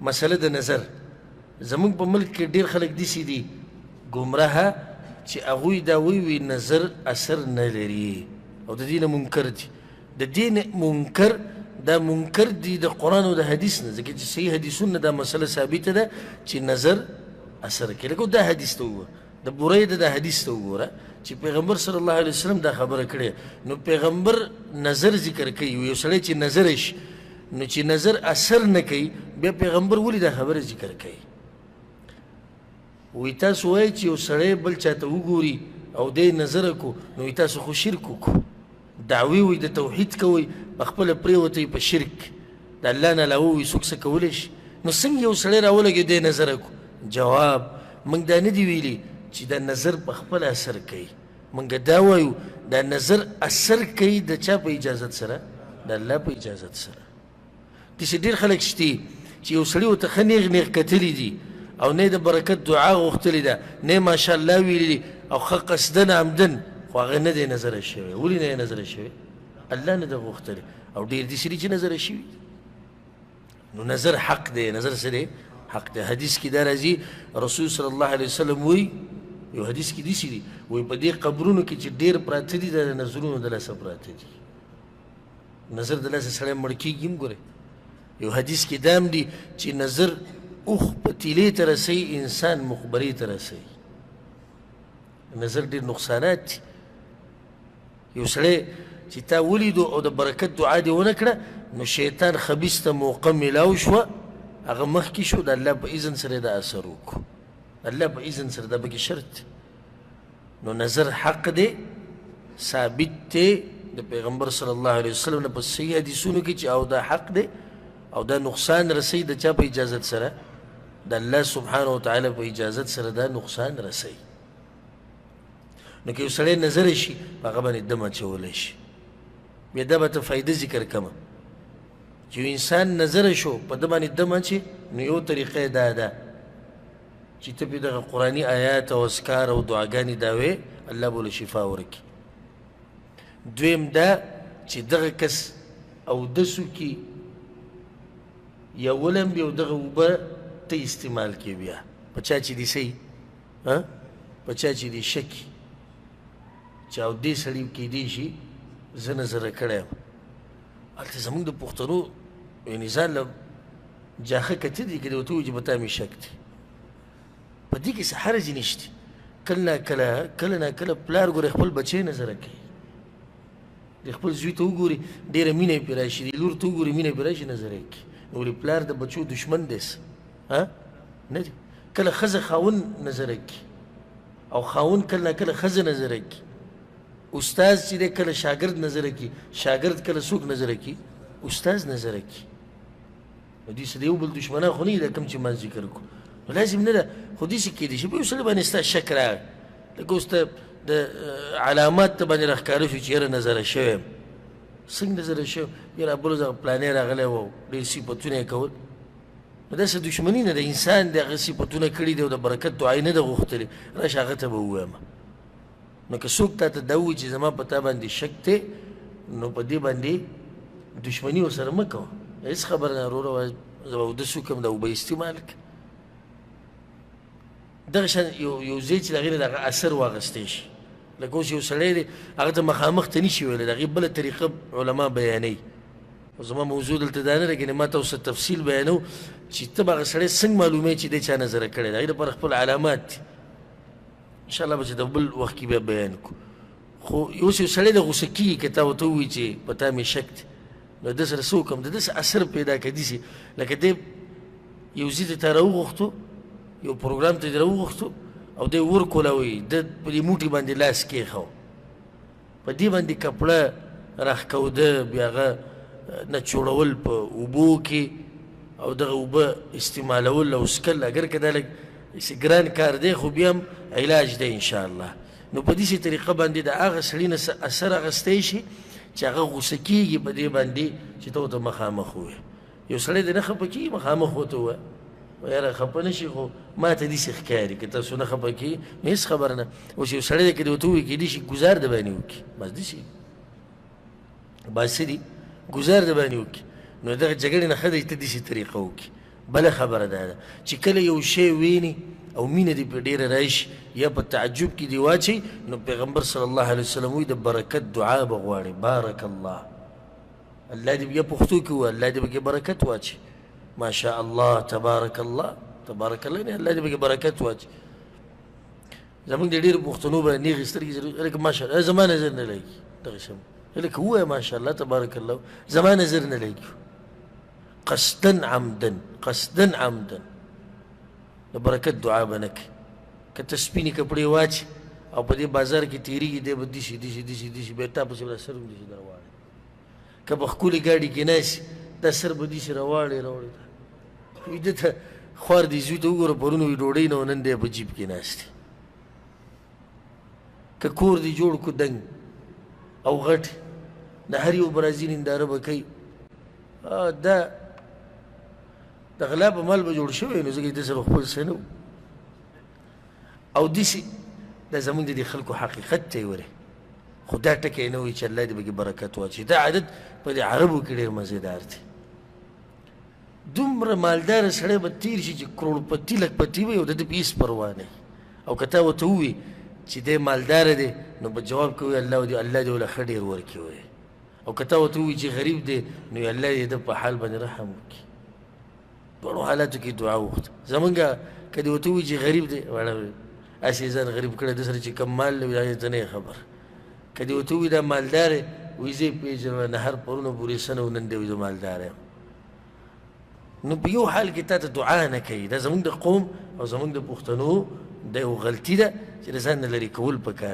مسله د نظر زمونږ په ملک کې ډېر خلک داسې دي ګمراهه چې هغوی دا وایي نظر اثر نه لري او د دې نه منکر دي د دې منکر دا منکر دي د قرآن او د حدیث نه ځکه چې صحیح حدیثونه دا مسله ثابته ده چې نظر اثر کوي لکه دا حدیث ته وګوره د بریده دا حدیث ته وګوره چې پیغمبر صلی الله علیه وسلم دا خبره کړې نو پیغمبر نظر ذکر کوي یو سړی چې نظر شي نو چې نظر اثر نه کوي بیا پیغمبر ولې دا خبره ذکر کوي وی تاسو وایئ چې یو سړی بل چاته وګوري او دی نظر کو نو وی تاسو خو شرک وکړو دعوی وی د توحید کوئ په خپله پرېوتئ په شرک د الله نه علاوه وی څوک څه کولی شي نو څنګه یو سړی راولګېد دی نظر کو جواب موږ دا نه دي ویلي چې دا نظر په خپله اثر کوي موږ دا وایو دا نظر اثر کوي د چا په اجازت سره د الله په اجازت سره داسې ډېر خلک شته چې یو سړي ورته ښه نیغ نیغ کتلي دي او نه د برکت دعا غوښتلې ده نه ماشاءالله ویلي دي او ښه قصدن عمدن خو هغه نه دی نظره شوی ولې نه یې نظره شوی الله نه ده غوښتلی او ډېر داسې دي چې نظره شوي نو نظر حق دی نظر څه دی حق دی حدیث کې دا راځي رسول صلی الله علیه وسلم وایي یو حدیث کې داسې دي وایي په دې قبرونو کې چې ډېر پراته دي د نظرونو د لاسه پراته دي نظر د لاسه سړی مړ کېږي هم ګورئ یو حدیث کې دا هم دي چې نظر اوخ پتیلې ته رسوي انسان مخبرې ته رسوي نظر ډېر نقصانات دي یو سړی چې تا ولیدو او د برکت دعا دې ونه کړه نو شیطان خبیث ته موقع میلاو شوه هغه مخکې شو د الله په اذن سره دا اثر وکړو الله په اذن سره دا پکې شرط دی نو نظر حق دی ثابت دی د پیغمبر صلی الله علیه وسلم نه په صحیح حدیثونو کې چې او دا حق دی او دا نقصان رسوي د چا په اجازت سره د الله سبحانه وتعالی په اجازت سره دا نقصان رسوي نو که یو سړی نظر شي په هغه باندې دم اچولی شي بیا دا به ته فایده ذکر کړمه چې یو انسان نظر شو په ده باندې دم اچي نو یو طریقه یې دا ده چې ته پرې دغه قرآني آیات او اذکار او دعاګانې دا وې الله به له شفا ورکړي دویم دا چې دغه کس اودسو کې یا ولمبې او دغه اوبه ته استعمال کړي بیا په چا چې دي صحیح په چا چې دي شکي چې اودې سړي کیدی شي زه نظره کړی یم هلته زموږ د پښتنو یعنې ځان له جاښه کتې دي که د ورته ووایي چې په تا مې شک دی په دې کې څه حرج نشته کله ناکله پلار ګورې خپل بچی نظره کوي د خپل زوی ته وګوري ډېره مینه یې پرې راشي د لور ته وګوري مینه یې پرې راشي نظره یې کوي نو ولې پلار د بچو دشمن دی نه دی کله ښځه خاوند نظره کوي او خاوند کله ناکله ښځه نظره کوي استاد چې دی کله شاګرد نظره کوي شاګرد کله څوک نظره کوي استاد نظره کوي نو دې څه د یو بل دشمنان خو نه دي دا کوم چې ما ذکر کړو نو لازم نه ده خو داسې کیدی شي په یو سړي باندې ستا شک راغی لکه اوس ته د علامات ته باندې راښکاره شو چې یاره نظره شوی یم څنګه نظره شوی یاره بله ځای پلانی راغلی و ډېر صفتونه یې کول نو داسې دشمني نه ده انسان د هغه صفتونه کړي دي او د برکت دعا یې نه ده غوښتلې راشه هغه ته به ووایم نو که څوک تا ته دا ووایي چې زما په تا باندې شک دی نو په دې باندې دشمني ورسره مه کوه هېڅ خبره نه وروره وایه زه به اودس وکړم دا اوبه استعمال کړه دغه شان یو ځای چې د هغې نه د هغه اثر واخیستی شي لکه اوس یو سړی دی هغه ته مخامخ ته نه شي ویلی د هغې بله طریقه علما بیانوي زما موضوع دلته دا نه ده کنې ما ته اوس تفصیل بیانو چې ته به هغه سړی څنګه معلوموې چې دی چا نظره کړی د هغې دپاره خپل علامات دي انشاءالله به چې د بل وخت کې بیا بیان کړو خو اوس یو سړی د غوسه کېږي که تا ورته ووایي چې په تا مې شک دی نو ده سره څه وکړم د ده څه اثر پیدا کړه داسې لکه دی یو ځای ته تا راوغوښتو یو پروګرام ته دې راوغوښتو او دی ورکولوي ده په دې موټي باندې لاس کېښو په دې باندې کپړه راښکوده بیا هغه نچوړول په اوبو کې او دغه اوبه استعمالول او څکل اگر که دا لږ ګران کار دی خو بیا هم علاج دی انشاءالله نو په داسې طریقه باندې د هغه سړي نه اثر اخیستی شي چې هغه غوسه کېږي په دې باندې چې ته ورته مخامخ ووایې یو سړی دې نه خفه کېږي مخامخ ورته ووایه یاره خفه نه شي خو ما ته داسې ښکاري که تاسو نه خفه کېږي نو هېڅ خبره نه اوس یو سړی دی که دې ورته ووایي کېدای شي ګزار د باندې وکړي بس داسې بس څه دي ګزار د باندې وکړي نو دغه جګړې نه ښه دی ته داسې طریقه وکړي بله خبره دا ده چې کله یو شی ویني او مینه دې په ډېره راشي یا په تعجب کې دې واچي نو پیغمبر صلی الله علیه وسلم وایي د برکت دعا به غواړي بارک الله الله دې بیا پښتو کې ووایه الله دې پکې برکت واچي ماشاء الله تبارک الله تبارک الله نه الله دې پکې برکت واچي زمونږ د ډېرو پښتنو به نیغې سترګې لکه ماشاءالله زما نظر نه لګي دغه شی لکه ووایه ماشاء الله تبارک الله زما نظر نه لګي قصدا عمدا د برکت دعا به نه کوي که ته سپینې کپړې واچي او په دې بازار کې تېرېږي دی به داسې بیا تا پسې به دا سر هم داسې در واړی که په ښکلې ګاډي کې ناست دا سر به داسې راواړی وایي ده ته خوار دې زوی ته وګوره پرون وایي ډوډۍ نه و نن دی په جیب کې ناست دی که کور دې جوړ کړو دنګ او غټ د هر یو برازیل هنداره به کوي دا د غلا په مال به جوړ شوی نو ځکه د سره خپل څه نه او داسې دا زمونږ د دې خلکو حقیقت ته یې ورې خو دا ټکی نه وایي چې الله دې پکې برکت واچوي دا عادت په دې عربو کې ډېر مزېدار دی دومره مالداره سړی به تېر شي چې کروړپتي لکپتي وي او د دې په هېڅ پروا نه او که تا ورته ووایي چې دی مالداره دی نو به جواب کوي الله دې وله ښه ډېر ورکړي وایي او که تا ورته ووایي چې غریب دی نو الله دې د په حال باندې رحم وکړي دواړو حالاتو کې دعا وغوښته زمونږ که دې ورته ووایي چې غریب دی هسې ځان غریب کړی د سره چې کم مال لري ته نه یې خبر که دې ورته ووایي دا مالدار دی وایي زه یې پېژنم نهر پرونه پورې څه نه و نن دی وایي زه مالدار یم نو په یو حال کې تا ته دعا نه کوي دا زمونږ د قوم او زمونږ د پښتنو دا یو غلطي ده چې د ځان نه لرې کول پکار